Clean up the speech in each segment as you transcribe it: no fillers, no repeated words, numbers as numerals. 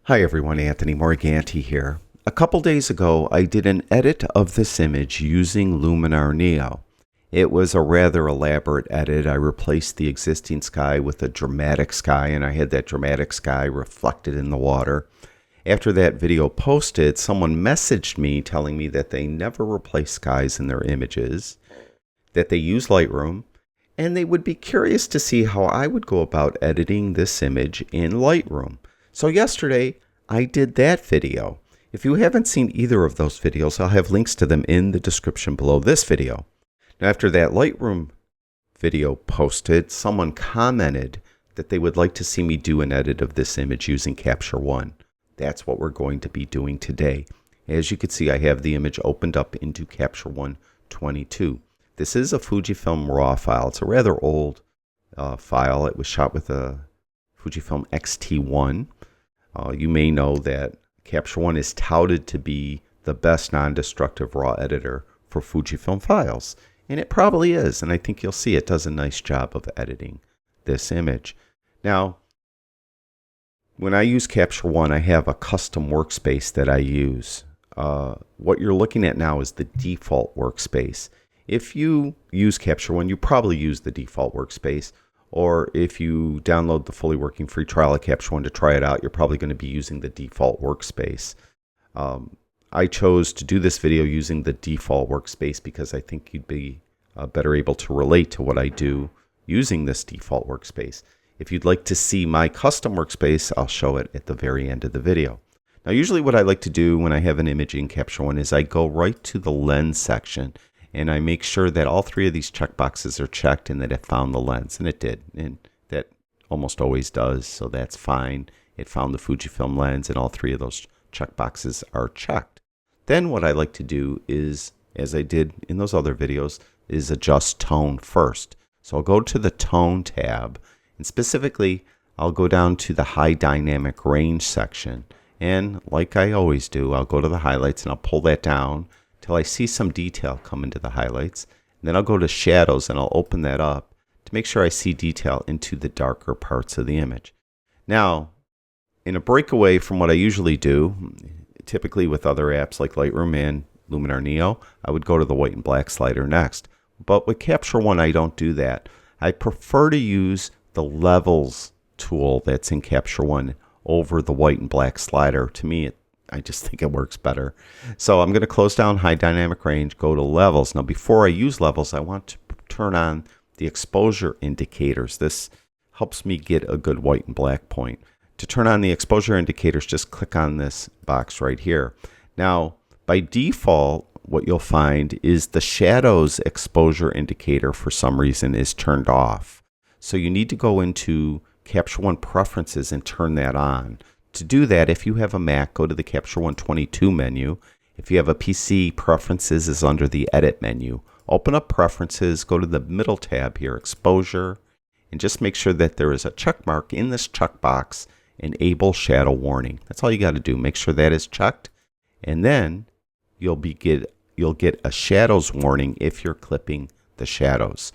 Hi everyone, Anthony Morganti here. A couple days ago, I did an edit of this image using Luminar Neo. It was a rather elaborate edit. I replaced the existing sky with a dramatic sky, and I had that dramatic sky reflected in the water. After that video posted, someone messaged me telling me that they never replace skies in their images, that they use Lightroom, and they would be curious to see how I would go about editing this image in Lightroom. So yesterday, I did that video. If you haven't seen either of those videos, I'll have links to them in the description below this video. Now, after that Lightroom video posted, someone commented that they would like to see me do an edit of this image using Capture One. That's what we're going to be doing today. As you can see, I have the image opened up into Capture One 22. This is a Fujifilm RAW file. It's a rather old file. It was shot with a Fujifilm X-T1. You may know that Capture One is touted to be the best non-destructive RAW editor for Fujifilm files. And it probably is, and I think you'll see it does a nice job of editing this image. Now, when I use Capture One, I have a custom workspace that I use. What you're looking at now is the default workspace. If you use Capture One, you probably use the default workspace. Or if you download the fully working free trial of Capture One to try it out, you're probably going to be using the default workspace. I chose to do this video using the default workspace because I think you'd be better able to relate to what I do using this default workspace. If you'd like to see my custom workspace, I'll show it at the very end of the video. Now, usually what I like to do when I have an image in Capture One is I go right to the lens section and I make sure that all three of these checkboxes are checked and that it found the lens. And it did. And that almost always does, so that's fine. It found the Fujifilm lens and all three of those checkboxes are checked. Then what I like to do is, as I did in those other videos, is adjust tone first. So I'll go to the Tone tab, and specifically, I'll go down to the High Dynamic Range section. And like I always do, I'll go to the highlights and I'll pull that down till I see some detail come into the highlights. And then I'll go to Shadows and I'll open that up to make sure I see detail into the darker parts of the image. Now, in a breakaway from what I usually do, typically with other apps like Lightroom and Luminar Neo, I would go to the white and black slider next. But with Capture One, I don't do that. I prefer to use the Levels tool that's in Capture One over the white and black slider. To me, I just think it works better. So I'm going to close down High Dynamic Range, go to Levels. Now, before I use Levels, I want to turn on the exposure indicators. This helps me get a good white and black point. To turn on the exposure indicators, just click on this box right here. Now, by default, what you'll find is the shadows exposure indicator for some reason is turned off. So you need to go into Capture One Preferences and turn that on. To do that, if you have a Mac, go to the Capture One 22 menu. If you have a PC, Preferences is under the Edit menu. Open up Preferences, go to the middle tab here, Exposure, and just make sure that there is a check mark in this checkbox, Enable Shadow Warning. That's all you got to do. Make sure that is checked, and then you'll get a shadows warning if you're clipping the shadows.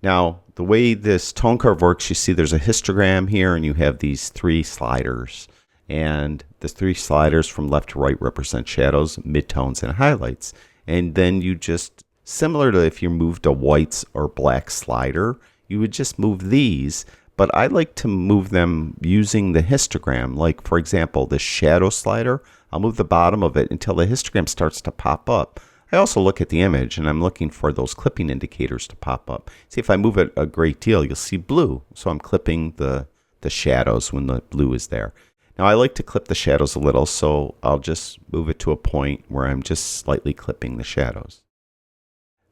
Now, the way this tone curve works, you see there's a histogram here, and you have these three sliders. And the three sliders from left to right represent shadows, midtones, and highlights. And then you just, similar to if you moved a whites or black slider, you would just move these. But I like to move them using the histogram. Like, for example, the shadow slider, I'll move the bottom of it until the histogram starts to pop up. I also look at the image, and I'm looking for those clipping indicators to pop up. See, if I move it a great deal, you'll see blue. So I'm clipping the shadows when the blue is there. Now, I like to clip the shadows a little, so I'll just move it to a point where I'm just slightly clipping the shadows.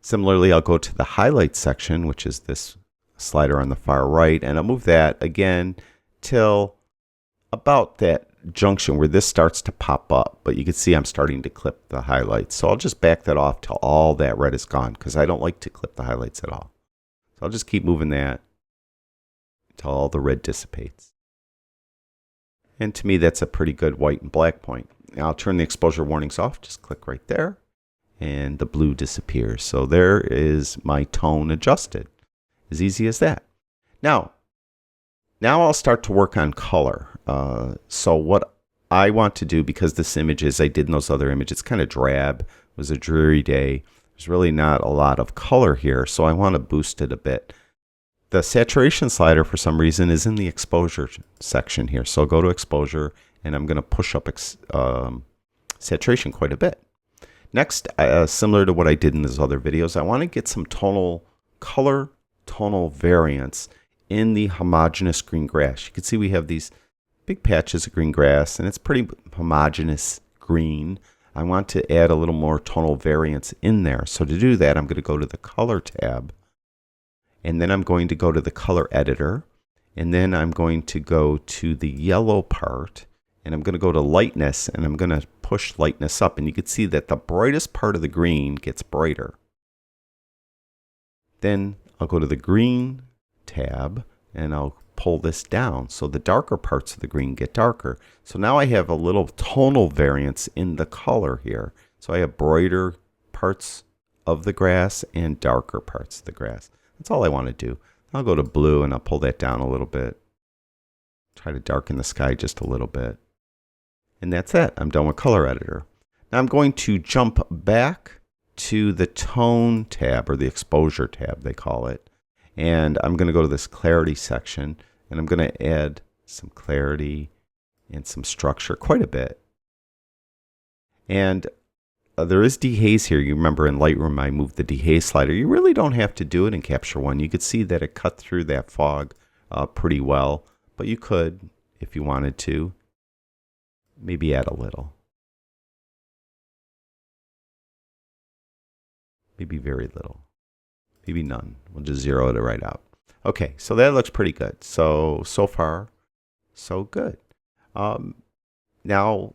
Similarly, I'll go to the highlights section, which is this slider on the far right, and I'll move that again till about that junction where this starts to pop up. But you can see I'm starting to clip the highlights. So I'll just back that off till all that red is gone because I don't like to clip the highlights at all. So I'll just keep moving that until all the red dissipates. And to me, that's a pretty good white and black point. Now I'll turn the exposure warnings off. Just click right there. And the blue disappears. So there is my tone adjusted. As easy as that. Now I'll start to work on color. So what I want to do, because this image, as I did in those other images, it's kind of drab. It was a dreary day. There's really not a lot of color here, so I want to boost it a bit. The saturation slider, for some reason, is in the exposure section here. So I'll go to exposure, and I'm going to push up saturation quite a bit. Next, similar to what I did in those other videos, I want to get some tonal variance in the homogeneous green grass. You can see we have these big patches of green grass, and it's pretty homogeneous green. I want to add a little more tonal variance in there. So to do that, I'm going to go to the color tab, and then I'm going to go to the color editor, and then I'm going to go to the yellow part, and I'm going to go to lightness, and I'm going to push lightness up, and you can see that the brightest part of the green gets brighter. Then I'll go to the green tab, and I'll pull this down so the darker parts of the green get darker. So now I have a little tonal variance in the color here. So I have brighter parts of the grass and darker parts of the grass. That's all I want to do. I'll go to blue, and I'll pull that down a little bit. Try to darken the sky just a little bit. And that's it. I'm done with color editor. Now I'm going to jump back to the tone tab, or the exposure tab they call it. And I'm going to go to this clarity section, and I'm going to add some clarity and some structure, quite a bit. And there is dehaze here. You remember in Lightroom I moved the dehaze slider. You really don't have to do it in Capture One. You could see that it cut through that fog pretty well, but you could, if you wanted to, maybe add a little. Maybe very little. Maybe none. We'll just zero it right out. Okay, so that looks pretty good. So far, so good. Now,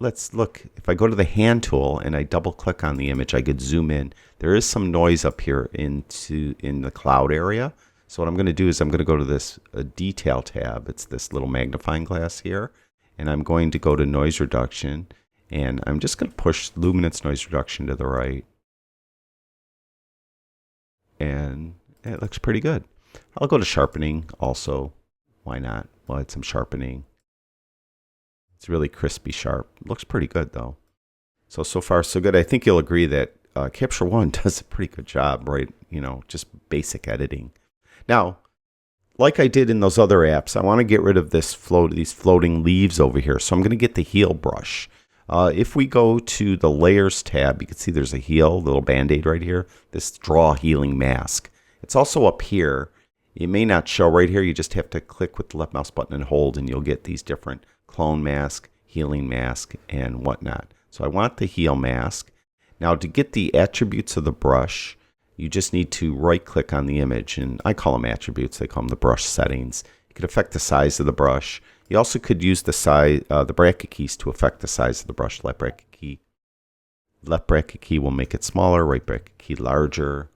let's look. If I go to the hand tool and I double click on the image, I could zoom in. There is some noise up here in the cloud area. So what I'm going to do is I'm going to go to this detail tab. It's this little magnifying glass here. And I'm going to go to noise reduction. And I'm just going to push luminance noise reduction to the right. And it looks pretty good. I'll go to sharpening also. Why not? We'll add some sharpening. It's really crispy sharp. Looks pretty good though. So far so good. I think you'll agree that Capture One does a pretty good job, right? You know, just basic editing. Now, like I did in those other apps, I want to get rid of these floating leaves over here. So I'm going to get the heel brush. If we go to the layers tab, you can see there's a heel, little band-aid right here. This draw healing mask. It's also up here. It may not show right here. You just have to click with the left mouse button and hold, and you'll get these different clone mask, healing mask, and whatnot. So I want the heel mask. Now to get the attributes of the brush, you just need to right click on the image, and I call them attributes. They call them the brush settings. You could affect the size of the brush. You also could use the bracket keys to affect the size of the brush. Left bracket key will make it smaller. Right bracket key larger.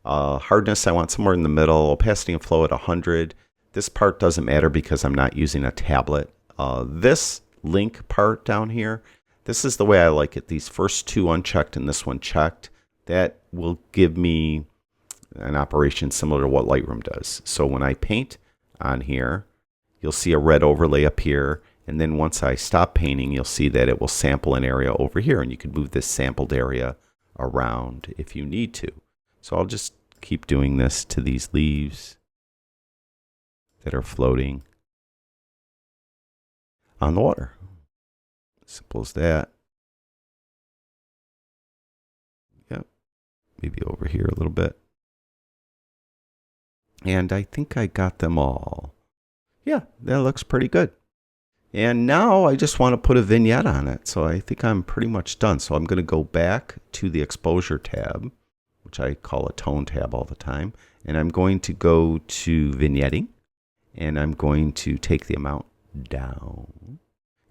Hardness I want somewhere in the middle. Opacity and flow at 100. This part doesn't matter because I'm not using a tablet. This link part down here, this is the way I like it. These first two unchecked and this one checked. That will give me an operation similar to what Lightroom does. So when I paint on here, you'll see a red overlay up here, and then once I stop painting, you'll see that it will sample an area over here, and you can move this sampled area around if you need to. So I'll just keep doing this to these leaves that are floating on the water. Simple as that. Yep. Maybe over here a little bit. And I think I got them all. Yeah, that looks pretty good. And now I just want to put a vignette on it. So I think I'm pretty much done. So I'm going to go back to the exposure tab, which I call a tone tab all the time. And I'm going to go to vignetting. And I'm going to take the amount down. You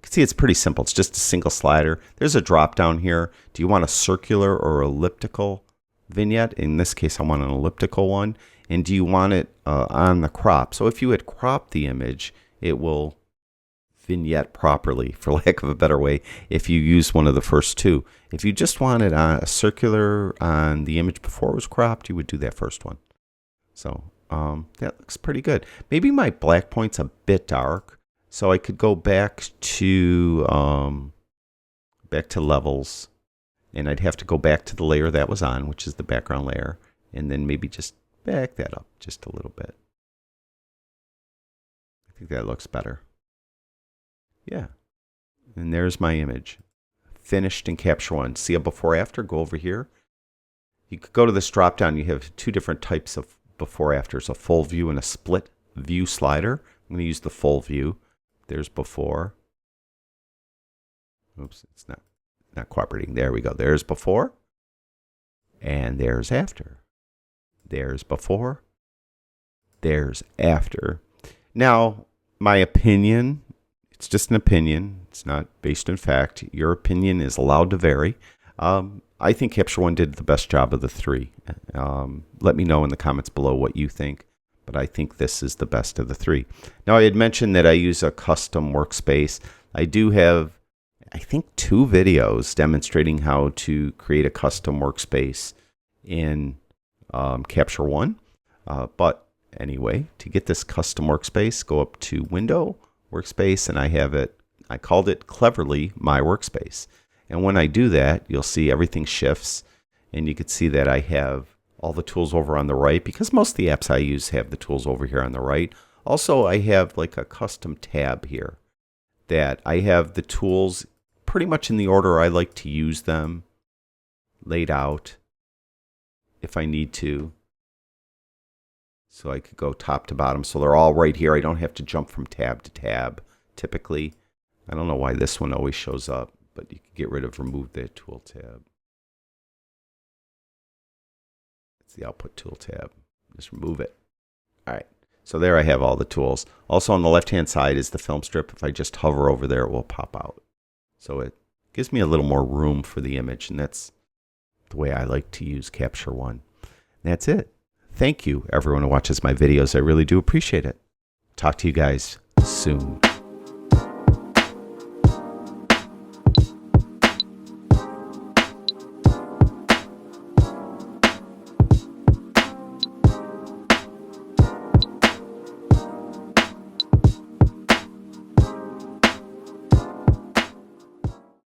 can see it's pretty simple. It's just a single slider. There's a drop down here. Do you want a circular or elliptical vignette? In this case, I want an elliptical one. And do you want it on the crop? So if you had cropped the image, it will vignette properly, for lack of a better way, if you use one of the first two. If you just wanted a circular on the image before it was cropped, you would do that first one. So that looks pretty good. Maybe my black point's a bit dark. So I could go back to levels, and I'd have to go back to the layer that was on, which is the background layer, and then maybe just back that up just a little bit. I think that looks better. Yeah. And there's my image. Finished in Capture One. See a before after? Go over here. You could go to this drop down. You have two different types of before afters, a full view and a split view slider. I'm going to use the full view. There's before. Oops, it's not cooperating. There we go. There's before. And there's after. There's before. There's after. Now, my opinion, it's just an opinion. It's not based on fact. Your opinion is allowed to vary. I think Capture One did the best job of the three. Let me know in the comments below what you think, but I think this is the best of the three. Now, I had mentioned that I use a custom workspace. I do have, I think, 2 videos demonstrating how to create a custom workspace in Capture One. But anyway, to get this custom workspace, go up to Window, Workspace, and I called it cleverly My Workspace. And when I do that, you'll see everything shifts, and you can see that I have all the tools over on the right, because most of the apps I use have the tools over here on the right. Also, I have like a custom tab here that I have the tools pretty much in the order I like to use them, laid out if I need to. So I could go top to bottom. So they're all right here. I don't have to jump from tab to tab typically. I don't know why this one always shows up, but you can get rid of remove the tool tab. It's the output tool tab. Just remove it. All right. So there I have all the tools. Also on the left-hand side is the film strip. If I just hover over there, it will pop out. So it gives me a little more room for the image, and that's the way I like to use Capture One. That's it. Thank you, everyone who watches my videos. I really do appreciate it. Talk to you guys soon.